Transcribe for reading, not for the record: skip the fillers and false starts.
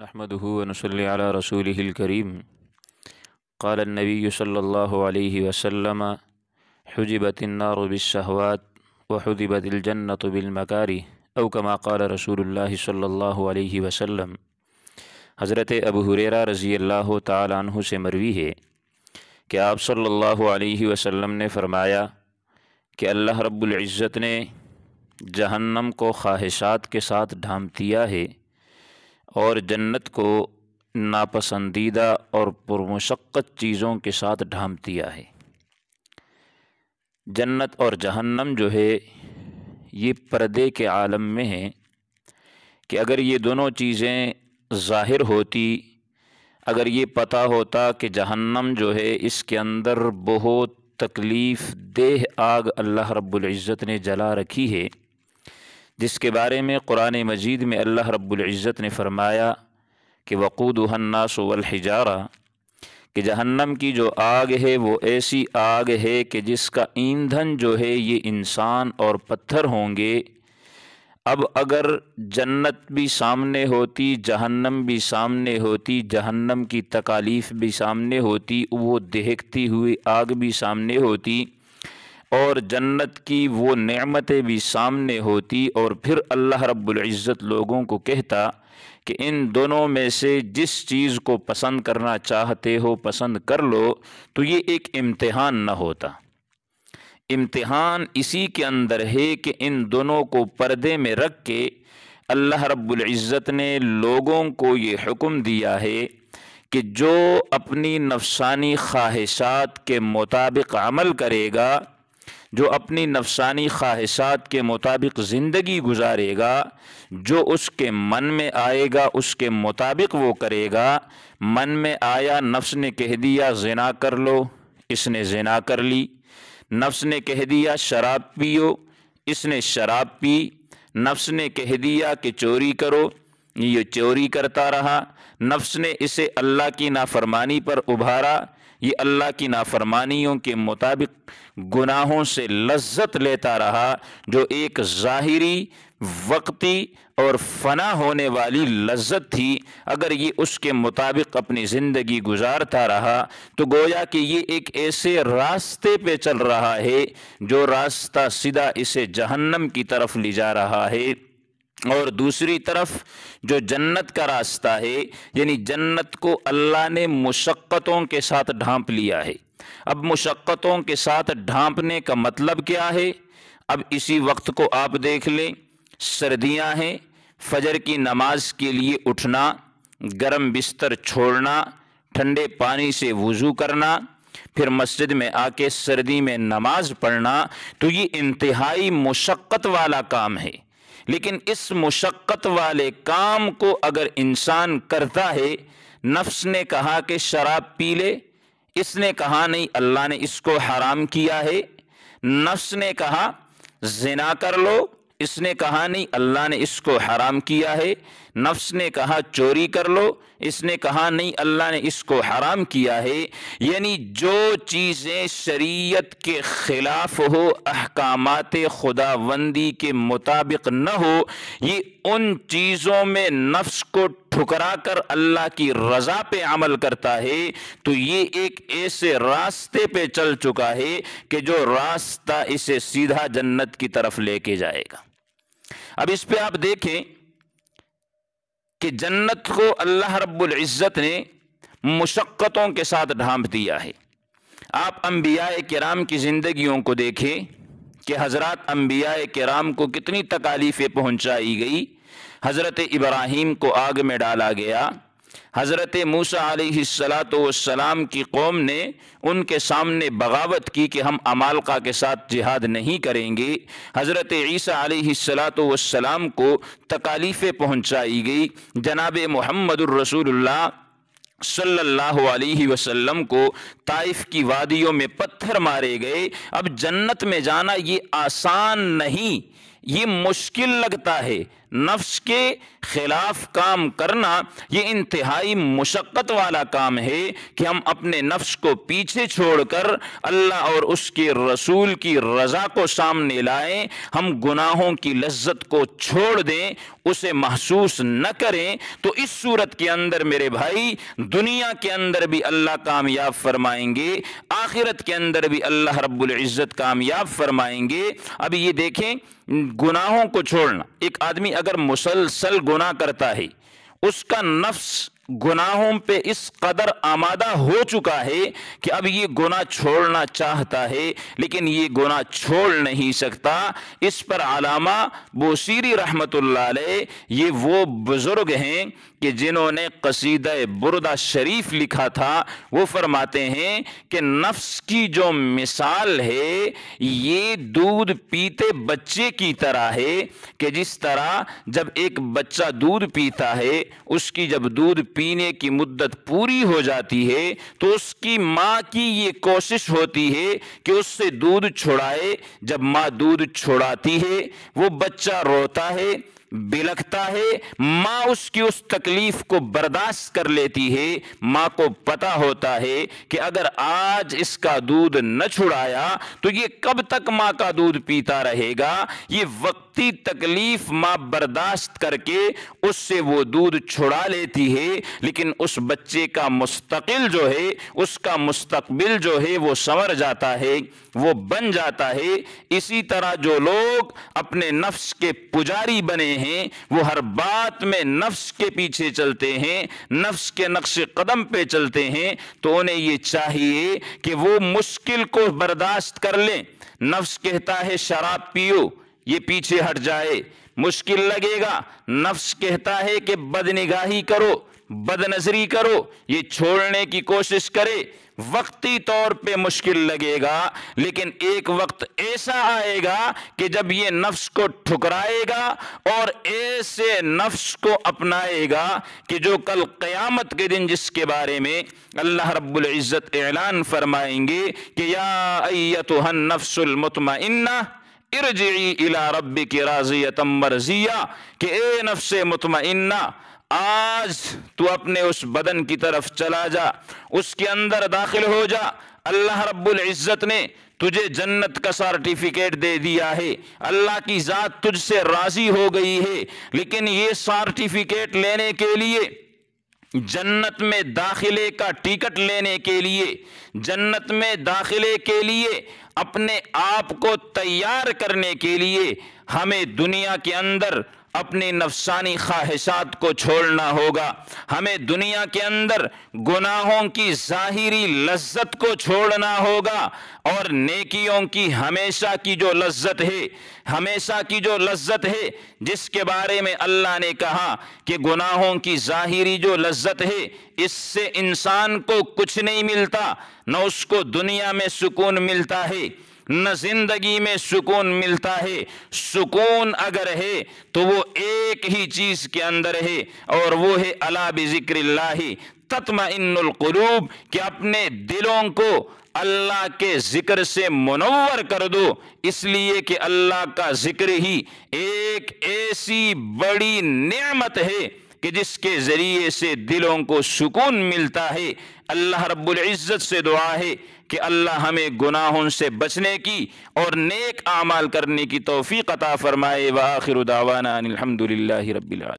نحمده ونصلي على رسوله الكريم قال النبي صلى الله عليه وسلم حجبت النار بالشهوات وحجبت الجنة بالمكاره او كما قال رسول الله صلی اللہ علیہ وسلم۔ حضرت ابو ہریرہ رضی اللہ تعالی عنہ سے مروی ہے کہ آپ صلی اللہ علیہ وسلم نے فرمایا کہ اللہ رب العزت نے جہنم کو خواہشات کے ساتھ ڈھانپ دیا ہے اور جنت کو ناپسندیدہ اور پرمشقت چیزوں کے ساتھ ڈھانپ دیا ہے۔ جنت اور جہنم جو ہے یہ پردے کے عالم میں ہیں کہ اگر یہ دونوں چیزیں ظاہر ہوتی، اگر یہ پتہ ہوتا کہ جہنم جو ہے اس کے اندر بہت تکلیف دہ آگ اللہ رب العزت نے جلا رکھی ہے، جس کے بارے میں قرآن مجید میں اللہ رب العزت نے فرمایا کہ وقودها الناس والحجارہ، کہ جہنم کی جو آگ ہے وہ ایسی آگ ہے کہ جس کا ایندھن جو ہے یہ انسان اور پتھر ہوں گے۔ اب اگر جنت بھی سامنے ہوتی، جہنم بھی سامنے ہوتی، جہنم کی تکالیف بھی سامنے ہوتی، وہ دہکتی ہوئی آگ بھی سامنے ہوتی، اور جنت کی وہ نعمتیں بھی سامنے ہوتی، اور پھر اللہ رب العزت لوگوں کو کہتا کہ ان دونوں میں سے جس چیز کو پسند کرنا چاہتے ہو پسند کر لو، تو یہ ایک امتحان نہ ہوتا۔ امتحان اسی کے اندر ہے کہ ان دونوں کو پردے میں رکھ کے اللہ رب العزت نے لوگوں کو یہ حکم دیا ہے کہ جو اپنی نفسانی خواہشات کے مطابق عمل کرے گا، جو اپنی نفسانی خواہشات کے مطابق زندگی گزارے گا، جو اس کے من میں آئے گا اس کے مطابق وہ کرے گا۔ من میں آیا، نفس نے کہہ دیا زنا کر لو، اس نے زنا کر لی۔ نفس نے کہہ دیا شراب پیو، اس نے شراب پی۔ نفس نے کہہ دیا کہ چوری کرو، یہ چوری کرتا رہا۔ نفس نے اسے اللہ کی نافرمانی پر ابھارا، یہ اللہ کی نافرمانیوں کے مطابق گناہوں سے لذت لیتا رہا، جو ایک ظاہری وقتی اور فنا ہونے والی لذت تھی۔ اگر یہ اس کے مطابق اپنی زندگی گزارتا رہا تو گویا کہ یہ ایک ایسے راستے پہ چل رہا ہے جو راستہ سیدھا اسے جہنم کی طرف لے جا رہا ہے۔ اور دوسری طرف جو جنت کا راستہ ہے، یعنی جنت کو اللہ نے مشقتوں کے ساتھ ڈھانپ لیا ہے۔ اب مشقتوں کے ساتھ ڈھانپنے کا مطلب کیا ہے؟ اب اسی وقت کو آپ دیکھ لیں، سردیاں ہیں، فجر کی نماز کے لیے اٹھنا، گرم بستر چھوڑنا، ٹھنڈے پانی سے وضو کرنا، پھر مسجد میں آ کے سردی میں نماز پڑھنا، تو یہ انتہائی مشقت والا کام ہے۔ لیکن اس مشقت والے کام کو اگر انسان کرتا ہے، نفس نے کہا کہ شراب پی لے، اس نے کہا نہیں اللہ نے اس کو حرام کیا ہے۔ نفس نے کہا زنا کر لو، اس نے کہا نہیں اللہ نے اس کو حرام کیا ہے۔ نفس نے کہا چوری کر لو، اس نے کہا نہیں اللہ نے اس کو حرام کیا ہے۔ یعنی جو چیزیں شریعت کے خلاف ہو، احکامات خداوندی کے مطابق نہ ہو، یہ ان چیزوں میں نفس کو ٹھکرا کر اللہ کی رضا پہ عمل کرتا ہے، تو یہ ایک ایسے راستے پہ چل چکا ہے کہ جو راستہ اسے سیدھا جنت کی طرف لے کے جائے گا۔ اب اس پہ آپ دیکھیں کہ جنت کو اللہ رب العزت نے مشقتوں کے ساتھ ڈھانپ دیا ہے۔ آپ انبیاء کرام کی زندگیوں کو دیکھیں کہ حضرات انبیاء کرام کو کتنی تکالیفیں پہنچائی گئی۔ حضرت ابراہیم کو آگ میں ڈالا گیا، حضرت موسیٰ علیہ السلام کی قوم نے ان کے سامنے بغاوت کی کہ ہم عمالقہ کے ساتھ جہاد نہیں کریں گے۔ حضرت عیسیٰ علیہ السلام کو تکالیفیں پہنچائی گئی۔ جناب محمد الرسول اللہ صلی اللہ علیہ وسلم کو طائف کی وادیوں میں پتھر مارے گئے۔ اب جنت میں جانا یہ آسان نہیں، یہ مشکل لگتا ہے۔ نفس کے خلاف کام کرنا یہ انتہائی مشقت والا کام ہے کہ ہم اپنے نفس کو پیچھے چھوڑ کر اللہ اور اس کے رسول کی رضا کو سامنے لائیں، ہم گناہوں کی لذت کو چھوڑ دیں، اسے محسوس نہ کریں، تو اس صورت کے اندر میرے بھائی دنیا کے اندر بھی اللہ کامیاب فرمائیں گے، آخرت کے اندر بھی اللہ رب العزت کامیاب فرمائیں گے۔ اب یہ دیکھیں، گناہوں کو چھوڑنا، ایک آدمی اگر مسلسل گناہ کرتا ہے، اس کا نفس گناہوں پہ اس قدر آمادہ ہو چکا ہے کہ اب یہ گناہ چھوڑنا چاہتا ہے لیکن یہ گناہ چھوڑ نہیں سکتا۔ اس پر علامہ بوصیری رحمۃ اللہ علیہ، یہ وہ بزرگ ہیں کہ جنہوں نے قصیدہ بردہ شریف لکھا تھا، وہ فرماتے ہیں کہ نفس کی جو مثال ہے یہ دودھ پیتے بچے کی طرح ہے، کہ جس طرح جب ایک بچہ دودھ پیتا ہے، اس کی جب دودھ پینے کی مدت پوری ہو جاتی ہے تو اس کی ماں کی یہ کوشش ہوتی ہے کہ اس سے دودھ چھڑائے۔ جب ماں دودھ چھڑاتی ہے، وہ بچہ روتا ہے، بلکتا ہے، ماں اس کی اس تکلیف کو برداشت کر لیتی ہے۔ ماں کو پتہ ہوتا ہے کہ اگر آج اس کا دودھ نہ چھڑایا تو یہ کب تک ماں کا دودھ پیتا رہے گا۔ یہ وقتی تکلیف ماں برداشت کر کے اس سے وہ دودھ چھڑا لیتی ہے، لیکن اس بچے کا مستقل جو ہے، اس کا مستقبل جو ہے وہ سنور جاتا ہے، وہ بن جاتا ہے۔ اسی طرح جو لوگ اپنے نفس کے پجاری بنے ہیں، وہ ہر بات میں نفس کے پیچھے چلتے ہیں، نفس کے نقش قدم پہ چلتے ہیں، تو انہیں یہ چاہیے کہ وہ مشکل کو برداشت کر لیں۔ نفس کہتا ہے شراب پیو، یہ پیچھے ہٹ جائے، مشکل لگے گا۔ نفس کہتا ہے کہ بد نگاہی کرو، بد نظری کرو، یہ چھوڑنے کی کوشش کرے، وقتی طور پہ مشکل لگے گا، لیکن ایک وقت ایسا آئے گا کہ جب یہ نفس کو ٹھکرائے گا اور ایسے نفس کو اپنائے گا کہ جو کل قیامت کے دن جس کے بارے میں اللہ رب العزت اعلان فرمائیں گے کہ یا ایتھا النفس المطمئنہ ارجعی الی ربک راضیۃ مرضیہ، کہ اے نفس مطمئنہ آج تو اپنے اس بدن کی طرف چلا جا، اس کے اندر داخل ہو جا۔ اللہ رب العزت نے تجھے جنت کا سرٹیفکیٹ دے دیا ہے، اللہ کی ذات تجھ سے راضی ہو گئی ہے، لیکن یہ سرٹیفکیٹ لینے کے لیے، جنت میں داخلے کا ٹکٹ لینے کے لیے، جنت میں داخلے کے لیے اپنے آپ کو تیار کرنے کے لیے ہمیں دنیا کے اندر اپنی نفسانی خواہشات کو چھوڑنا ہوگا، ہمیں دنیا کے اندر گناہوں کی ظاہری لذت کو چھوڑنا ہوگا، اور نیکیوں کی ہمیشہ کی جو لذت ہے، ہمیشہ کی جو لذت ہے جس کے بارے میں اللہ نے کہا کہ گناہوں کی ظاہری جو لذت ہے اس سے انسان کو کچھ نہیں ملتا، نہ اس کو دنیا میں سکون ملتا ہے، نہ زندگی میں سکون ملتا ہے۔ سکون اگر ہے تو وہ ایک ہی چیز کے اندر ہے، اور وہ ہے الا بذکر اللہ تطمئن القلوب، کہ اپنے دلوں کو اللہ کے ذکر سے منور کر دو، اس لیے کہ اللہ کا ذکر ہی ایک ایسی بڑی نعمت ہے کہ جس کے ذریعے سے دلوں کو سکون ملتا ہے۔ اللہ رب العزت سے دعا ہے کہ اللہ ہمیں گناہوں سے بچنے کی اور نیک اعمال کرنے کی توفیق عطا فرمائے۔ وآخر دعوانا ان الحمد للہ رب العالمین۔